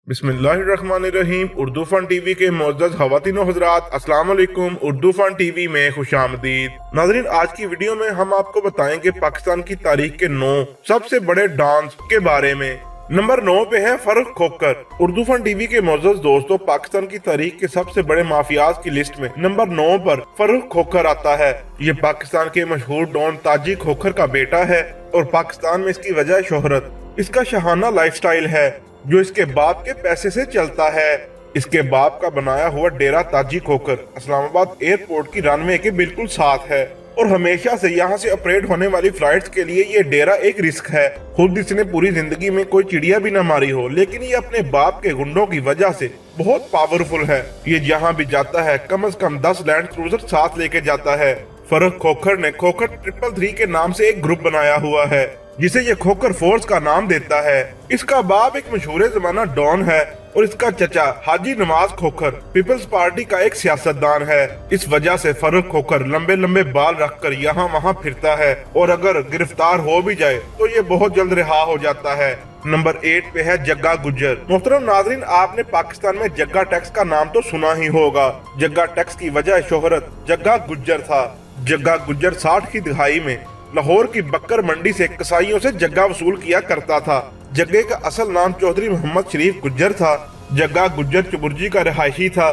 बिस्मिल्लाहिर्रहमानिर्रहीम। Urdu fun TV के मोअज़्ज़ज़ ख़वातीन व हज़रात, अस्सलाम वालेकुम। उर्दू फन टीवी में खुशामदीद। नाज़रीन, आज की वीडियो में हम आपको बताएंगे पाकिस्तान की तारीख के 9 सबसे बड़े डॉन्स के बारे में। नंबर 9 पे है फर्रुख खोखर। उर्दू फन टीवी के मोअज़्ज़ज़ दोस्तों, पाकिस्तान की तारीख के सबसे बड़े माफियाज की लिस्ट में नंबर 9 पर फर्रुख खोखर आता है। ये पाकिस्तान के मशहूर डॉन ताजी खोखर का बेटा है और पाकिस्तान में इसकी वजह शोहरत इसका शहाना लाइफस्टाइल है जो इसके बाप के पैसे से चलता है। इसके बाप का बनाया हुआ डेरा ताजी खोखर इस्लामाबाद एयरपोर्ट की रनवे के बिल्कुल साथ है और हमेशा से यहाँ से ऑपरेट होने वाली फ्लाइट्स के लिए ये डेरा एक रिस्क है। खुद इसने पूरी जिंदगी में कोई चिड़िया भी न मारी हो, लेकिन ये अपने बाप के गुंडों की वजह से बहुत पावरफुल है। ये जहाँ भी जाता है कम से कम 10 लैंड क्रूजर साथ लेके जाता है। फर्रुख खोखर ने खोखर 333 के नाम से एक ग्रुप बनाया हुआ है जिसे ये खोखर फोर्स का नाम देता है। इसका बाप एक मशहूर जमाना डॉन है और इसका चचा हाजी नवाज खोखर पीपल्स पार्टी का एक सियासतदान है। इस वजह से फर्रुख खोखर लंबे लंबे बाल रखकर यहाँ वहाँ फिरता है और अगर गिरफ्तार हो भी जाए तो ये बहुत जल्द रिहा हो जाता है। नंबर 8 पे है जग्गा गुज्जर। मोहतरम नाजरीन, आपने पाकिस्तान में जग्गा टैक्स का नाम तो सुना ही होगा। जग्गा टैक्स की वजह शोहरत जग्गा गुज्जर था। जग्गा गुज्जर 60 की दहाई में लाहौर की बक्कर मंडी से कसाईयों से जग्गा वसूल किया करता था। जग्गे का असल नाम चौधरी मोहम्मद शरीफ गुज्जर था। जग्गा गुज्जर चबुर्जी का रिहायशी था।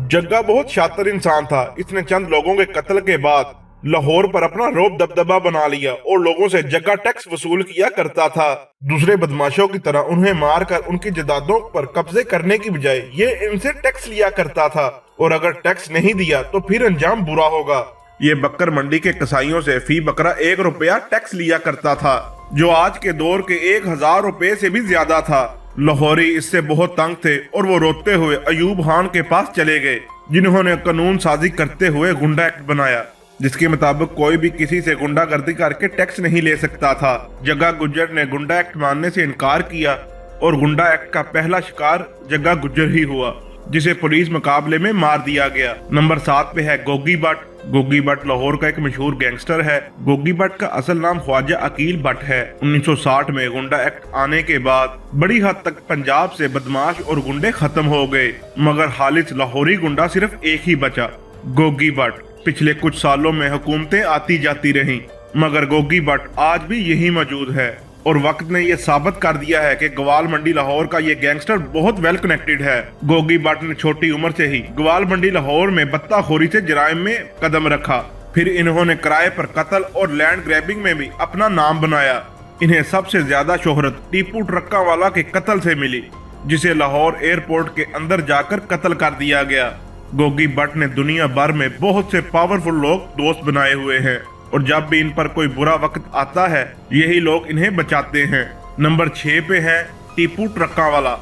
जग्गा बहुत शातिर इंसान था। इसने चंद लोगों के कत्ल के बाद लाहौर पर अपना रोब दबदबा बना लिया और लोगों से जग्गा टैक्स वसूल किया करता था। दूसरे बदमाशों की तरह उन्हें मारकर उनकी जायदादों पर कब्जे करने की बजाय ये इनसे टैक्स लिया करता था और अगर टैक्स नहीं दिया तो फिर अंजाम बुरा होगा। ये बक्कर मंडी के कसाईयों से फी बकरा 1 रुपया टैक्स लिया करता था, जो आज के दौर के 1000 रुपए से भी ज्यादा था। लाहौरी इससे बहुत तंग थे और वो रोते हुए अयूब खान के पास चले गए, जिन्होंने कानून साजी करते हुए गुंडा एक्ट बनाया, जिसके मुताबिक कोई भी किसी से गुंडागर्दी करके टैक्स नहीं ले सकता था। जग्गा गुज्जर ने गुंडा एक्ट मानने से इनकार किया और गुंडा एक्ट का पहला शिकार जग्गा गुज्जर ही हुआ, जिसे पुलिस मुकाबले में मार दिया गया। नंबर 7 पे है गोगी भट्ट। गोगी भट्ट लाहौर का एक मशहूर गैंगस्टर है। गोगी भट्ट का असल नाम ख्वाजा अकील भट्ट है। 1960 में गुंडा एक्ट आने के बाद बड़ी हद तक पंजाब से बदमाश और गुंडे खत्म हो गए, मगर खालिद लाहौरी गुंडा सिर्फ एक ही बचा, गोगी भट्ट। पिछले कुछ सालों में हुकूमतें आती जाती रहीं, मगर गोगी भट्ट आज भी यही मौजूद है और वक्त ने ये साबित कर दिया है कि ग्वाल मंडी लाहौर का ये गैंगस्टर बहुत वेल कनेक्टेड है। गोगी भट्ट ने छोटी उम्र से ही ग्वाल मंडी लाहौर में बत्ताखोरी से जराइम में कदम रखा। फिर इन्होंने किराए पर कत्ल और लैंड ग्रैबिंग में भी अपना नाम बनाया। इन्हें सबसे ज्यादा शोहरत टीपू ट्रक्का वाला के कत्ल से मिली, जिसे लाहौर एयरपोर्ट के अंदर जाकर कत्ल कर दिया गया। गोगी भट्ट ने दुनिया भर में बहुत से पावरफुल लोग दोस्त बनाए हुए हैं और जब भी इन पर कोई बुरा वक्त आता है यही लोग इन्हें बचाते हैं। नंबर 6 पे है टीपू ट्रक्का वाला।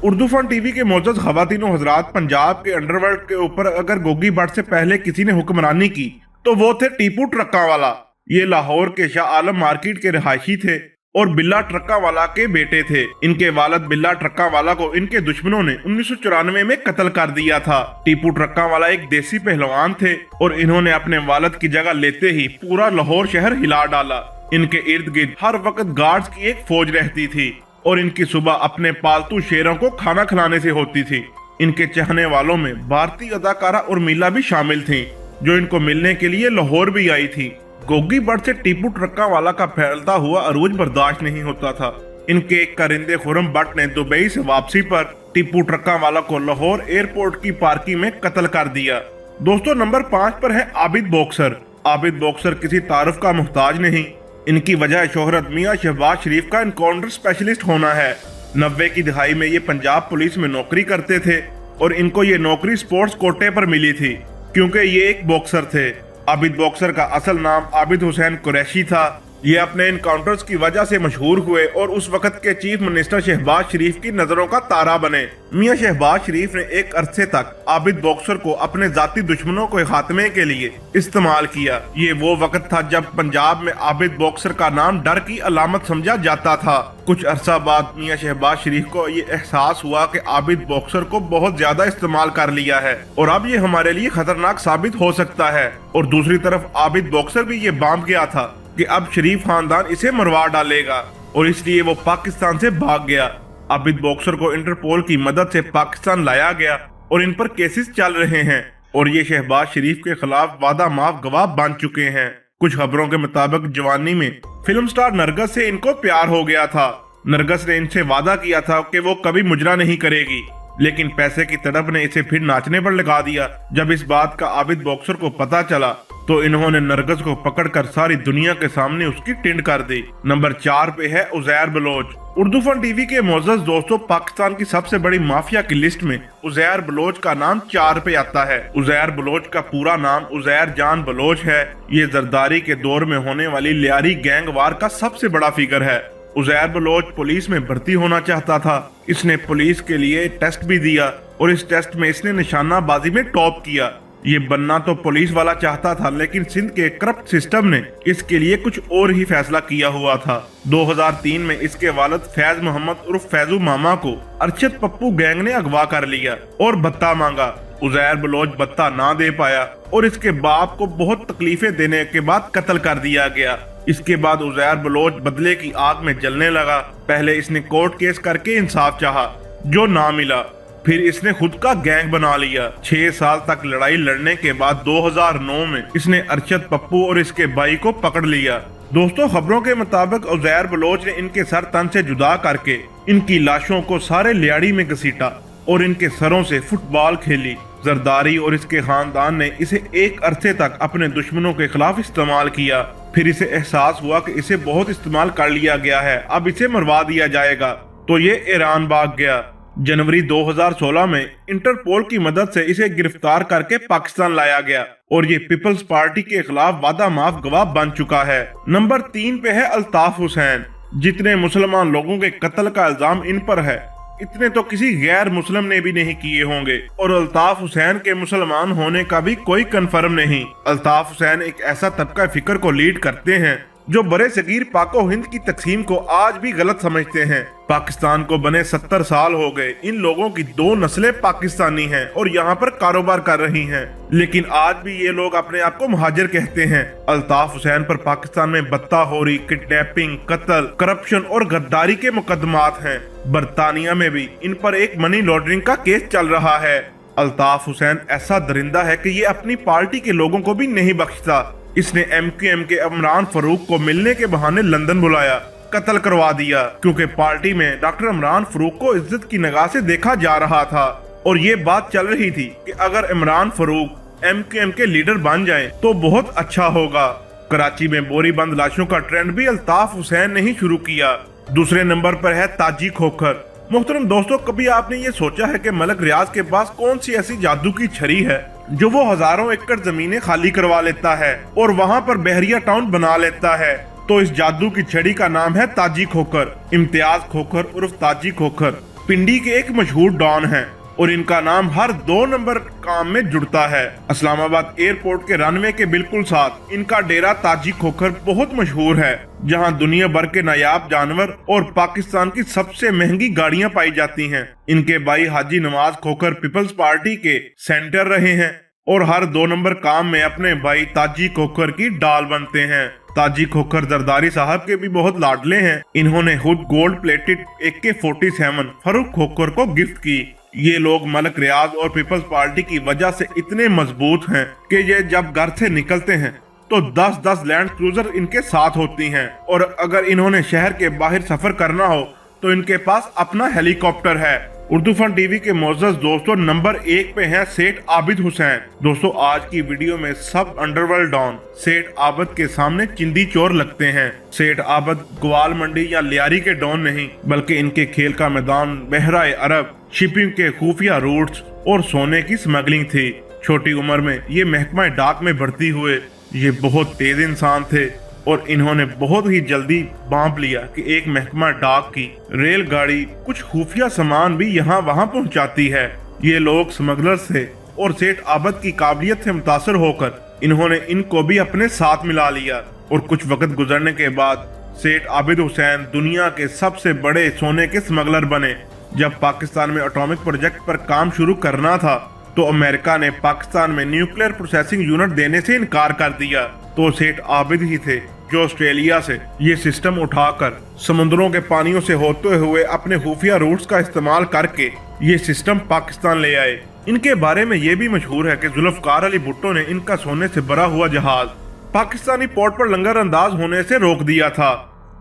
उर्दू फन टीवी के मोअज़्ज़ज़ ख़वातीन व हज़रात, पंजाब के अंडरवर्ल्ड के ऊपर अगर गोगी भट्ट से पहले किसी ने हुक्मरानी की तो वो थे टीपू ट्रक्का वाला। ये लाहौर के शाह आलम मार्केट के रिहायशी थे और बिल्ला ट्रक्का वाला के बेटे थे। इनके वालिद बिल्ला ट्रक्का वाला को इनके दुश्मनों ने 1994 में कत्ल कर दिया था। टीपू ट्रक्का वाला एक देसी पहलवान थे और इन्होंने अपने वालिद की जगह लेते ही पूरा लाहौर शहर हिला डाला। इनके इर्द गिर्द हर वक्त गार्ड्स की एक फौज रहती थी और इनकी सुबह अपने पालतू शेरों को खाना खिलाने से होती थी। इनके चाहने वालों में भारतीय अदाकारा उर्मिला भी शामिल थी, जो इनको मिलने के लिए लाहौर भी आई थी। गोगी भट्ट से टीपू ट्रक्का वाला का फैलता हुआ अरूज बर्दाश्त नहीं होता था। इनके एक करिंदे खुरम भट्ट ने दुबई से वापसी पर टीपू ट्रक्का वाला को लाहौर एयरपोर्ट की पार्किंग में कत्ल कर दिया। दोस्तों, नंबर 5 पर है आबिद बॉक्सर। आबिद बॉक्सर किसी तारुफ का मोहताज नहीं। इनकी वजह शोहरत मियां शहबाज शरीफ का एनकाउंटर स्पेशलिस्ट होना है। 90 की दहाई में ये पंजाब पुलिस में नौकरी करते थे और इनको ये नौकरी स्पोर्ट्स कोटे पर मिली थी क्योंकि ये एक बॉक्सर थे। आबिद बॉक्सर का असल नाम आबिद हुसैन कुरैशी था। ये अपने इनकाउंटर्स की वजह से मशहूर हुए और उस वक्त के चीफ मिनिस्टर शहबाज शरीफ की नजरों का तारा बने। मियां शहबाज शरीफ ने एक अरसे तक आबिद बॉक्सर को अपने जाती दुश्मनों के खात्मे के लिए इस्तेमाल किया। ये वो वक्त था जब पंजाब में आबिद बॉक्सर का नाम डर की अलामत समझा जाता था। कुछ अरसा बाद मियां शहबाज शरीफ को ये एहसास हुआ कि आबिद बॉक्सर को बहुत ज्यादा इस्तेमाल कर लिया है और अब ये हमारे लिए खतरनाक साबित हो सकता है। और दूसरी तरफ आबिद बॉक्सर भी ये बांध गया था कि अब शरीफ खानदान इसे मरवा डालेगा और इसलिए वो पाकिस्तान से भाग गया। आबिद बॉक्सर को इंटरपोल की मदद से पाकिस्तान लाया गया और इन पर केसेस चल रहे हैं और ये शहबाज शरीफ के खिलाफ वादा माफ गवाह बन चुके हैं। कुछ खबरों के मुताबिक जवानी में फिल्म स्टार नरगिस से इनको प्यार हो गया था। नरगिस ने इनसे वादा किया था कि वो कभी मुजरा नहीं करेगी, लेकिन पैसे की तड़प ने इसे फिर नाचने पर लगा दिया। जब इस बात का आबिद बॉक्सर को पता चला तो इन्होंने नरगिस को पकड़कर सारी दुनिया के सामने उसकी टिंड कर दी। नंबर 4 पे है उज़ैर बलोच। उर्दू फन टीवी के मोअज़्ज़ज़ दोस्तों, पाकिस्तान की सबसे बड़ी माफिया की लिस्ट में उज़ैर बलोच का नाम 4 पे आता है। उज़ैर बलोच का पूरा नाम उज़ैर जान बलोच है। ये जरदारी के दौर में होने वाली लियारी गैंग वार का सबसे बड़ा फिगर है। उज़ैर बलोच पुलिस में भर्ती होना चाहता था। इसने पुलिस के लिए टेस्ट भी दिया और इस टेस्ट में इसने निशानाबाजी में टॉप किया। ये बनना तो पुलिस वाला चाहता था, लेकिन सिंध के करप्ट सिस्टम ने इसके लिए कुछ और ही फैसला किया हुआ था। 2003 में इसके वालिद फैज मोहम्मद उर्फ फैजू मामा को अरशद पप्पू गैंग ने अगवा कर लिया और भत्ता मांगा। उज़ैर बलोच भत्ता ना दे पाया और इसके बाप को बहुत तकलीफें देने के बाद कत्ल कर दिया गया। इसके बाद उज़ैर बलोच बदले की आग में जलने लगा। पहले इसने कोर्ट केस करके इंसाफ चाहा, जो ना मिला। फिर इसने खुद का गैंग बना लिया। 6 साल तक लड़ाई लड़ने के बाद 2009 में इसने अरशद पप्पू और इसके भाई को पकड़ लिया। दोस्तों, खबरों के मुताबिक उज़ैर बलोच ने इनके सर तन से जुदा करके इनकी लाशों को सारे लियाड़ी में घसीटा और इनके सरों से फुटबॉल खेली। जरदारी और इसके खानदान ने इसे एक अरसे तक अपने दुश्मनों के खिलाफ इस्तेमाल किया। फिर इसे एहसास हुआ कि इसे बहुत इस्तेमाल कर लिया गया है, अब इसे मरवा दिया जाएगा, तो ये ईरान भाग गया। जनवरी 2016 में इंटरपोल की मदद से इसे गिरफ्तार करके पाकिस्तान लाया गया और ये पीपल्स पार्टी के खिलाफ वादा माफ गवाह बन चुका है। नंबर 3 पे है अल्ताफ हुसैन। जितने मुसलमान लोगों के कत्ल का इल्जाम इन पर है, इतने तो किसी गैर मुस्लिम ने भी नहीं किए होंगे और अल्ताफ हुसैन के मुसलमान होने का भी कोई कंफर्म नहीं। अल्ताफ हुसैन एक ऐसा तबका फिक्र को लीड करते हैं जो बड़े सगीर पाको हिंद की तकसीम को आज भी गलत समझते हैं। पाकिस्तान को बने 70 साल हो गए। इन लोगों की 2 नस्लें पाकिस्तानी हैं और यहाँ पर कारोबार कर रही हैं, लेकिन आज भी ये लोग अपने आप को मुहाजिर कहते हैं। अल्ताफ हुसैन पर पाकिस्तान में बत्ताखोरी, किडनैपिंग, कत्ल, करप्शन और गद्दारी के मुकदमात हैं। बरतानिया में भी इन पर एक मनी लॉन्ड्रिंग का केस चल रहा है। अल्ताफ हुसैन ऐसा दरिंदा है कि ये अपनी पार्टी के लोगों को भी नहीं बख्शता। इसने MQM के इमरान फारूक को मिलने के बहाने लंदन बुलाया, कत्ल करवा दिया, क्योंकि पार्टी में डॉक्टर इमरान फारूक को इज्जत की निगाह से देखा जा रहा था और ये बात चल रही थी कि अगर इमरान फारूक MQM के लीडर बन जाएं तो बहुत अच्छा होगा। कराची में बोरी बंद लाशों का ट्रेंड भी अल्ताफ हुसैन ने ही शुरू किया। दूसरे नंबर पर है ताजी खोखर। मोहतरम दोस्तों, कभी आपने ये सोचा है कि मलक रियाज के पास कौन सी ऐसी जादू की छड़ी है जो वो हजारों एकड़ जमीनें खाली करवा लेता है और वहाँ पर बहरिया टाउन बना लेता है? तो इस जादू की छड़ी का नाम है ताजी खोखर। इम्तियाज खोखर उर्फ ताजी खोखर पिंडी के एक मशहूर डॉन हैं और इनका नाम हर 2 नंबर काम में जुड़ता है। इस्लामाबाद एयरपोर्ट के रनवे के बिल्कुल साथ इनका डेरा ताजी खोखर बहुत मशहूर है, जहां दुनिया भर के नायाब जानवर और पाकिस्तान की सबसे महंगी गाड़ियां पाई जाती हैं। इनके भाई हाजी नवाज खोखर पीपल्स पार्टी के सेंटर रहे हैं और हर 2 नंबर काम में अपने भाई ताजी खोखर की डाल बनते हैं। ताजी खोखर जरदारी साहब के भी बहुत लाडले हैं। इन्होंने खुद gold plated AK-47 Farooq Khokhar को गिफ्ट की। ये लोग मलक रियाज और पीपल्स पार्टी की वजह से इतने मजबूत हैं कि ये जब घर से निकलते हैं तो 10-10 लैंड क्रूजर इनके साथ होती हैं और अगर इन्होंने शहर के बाहर सफर करना हो तो इनके पास अपना हेलीकॉप्टर है। उर्दू फन टीवी के मोअज़्ज़ज़ दोस्तों, नंबर 1 पे है सेठ आबिद हुसैन। दोस्तों, आज की वीडियो में सब अंडरवर्ल्ड डॉन सेठ आबिद के सामने चिंदी चोर लगते हैं। सेठ आबिद ग्वाल मंडी या लियारी के डॉन नहीं, बल्कि इनके खेल का मैदान बहराए अरब, शिपिंग के खुफिया रूट्स और सोने की स्मगलिंग थी। छोटी उम्र में ये महकमा डाक में भर्ती हुए। ये बहुत तेज इंसान थे और इन्होंने बहुत ही जल्दी भांप लिया कि एक महकमा डाक की रेलगाड़ी कुछ खुफिया सामान भी यहाँ वहाँ पहुँचाती है। ये लोग स्मगलर्स थे और सेठ आबिद की काबिलियत से मुतासर होकर इन्होंने इनको भी अपने साथ मिला लिया और कुछ वक्त गुजरने के बाद सेठ आबिद हुसैन दुनिया के सबसे बड़े सोने के स्मगलर बने। जब पाकिस्तान में एटॉमिक प्रोजेक्ट पर काम शुरू करना था तो अमेरिका ने पाकिस्तान में न्यूक्लियर प्रोसेसिंग यूनिट देने से इनकार कर दिया, तो सेठ आबिद ही थे जो ऑस्ट्रेलिया से ये सिस्टम उठाकर समुद्रों के पानियों से होते हुए अपने खुफिया रूट्स का इस्तेमाल करके ये सिस्टम पाकिस्तान ले आए। इनके बारे में ये भी मशहूर है कि जुल्फकार अली भुट्टो ने इनका सोने से भरा हुआ जहाज पाकिस्तानी पोर्ट पर लंगर अंदाज होने से रोक दिया था,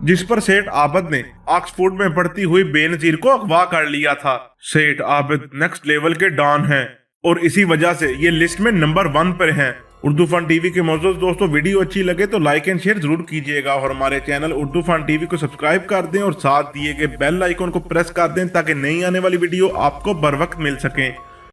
जिस पर सेठ आबिद ने ऑक्सफोर्ड में पढ़ती हुई बेनजीर को अगवा कर लिया था। सेठ आबिद नेक्स्ट लेवल के डॉन हैं और इसी वजह से ये लिस्ट में नंबर 1 पर हैं। उर्दू फन टीवी के मौजूद दोस्तों, वीडियो अच्छी लगे तो लाइक एंड शेयर जरूर कीजिएगा और हमारे चैनल उर्दू फन टीवी को सब्सक्राइब कर दें और साथ दिए गए बेल आइकन को प्रेस कर दें ताकि नई आने वाली वीडियो आपको बर वक्त मिल सके।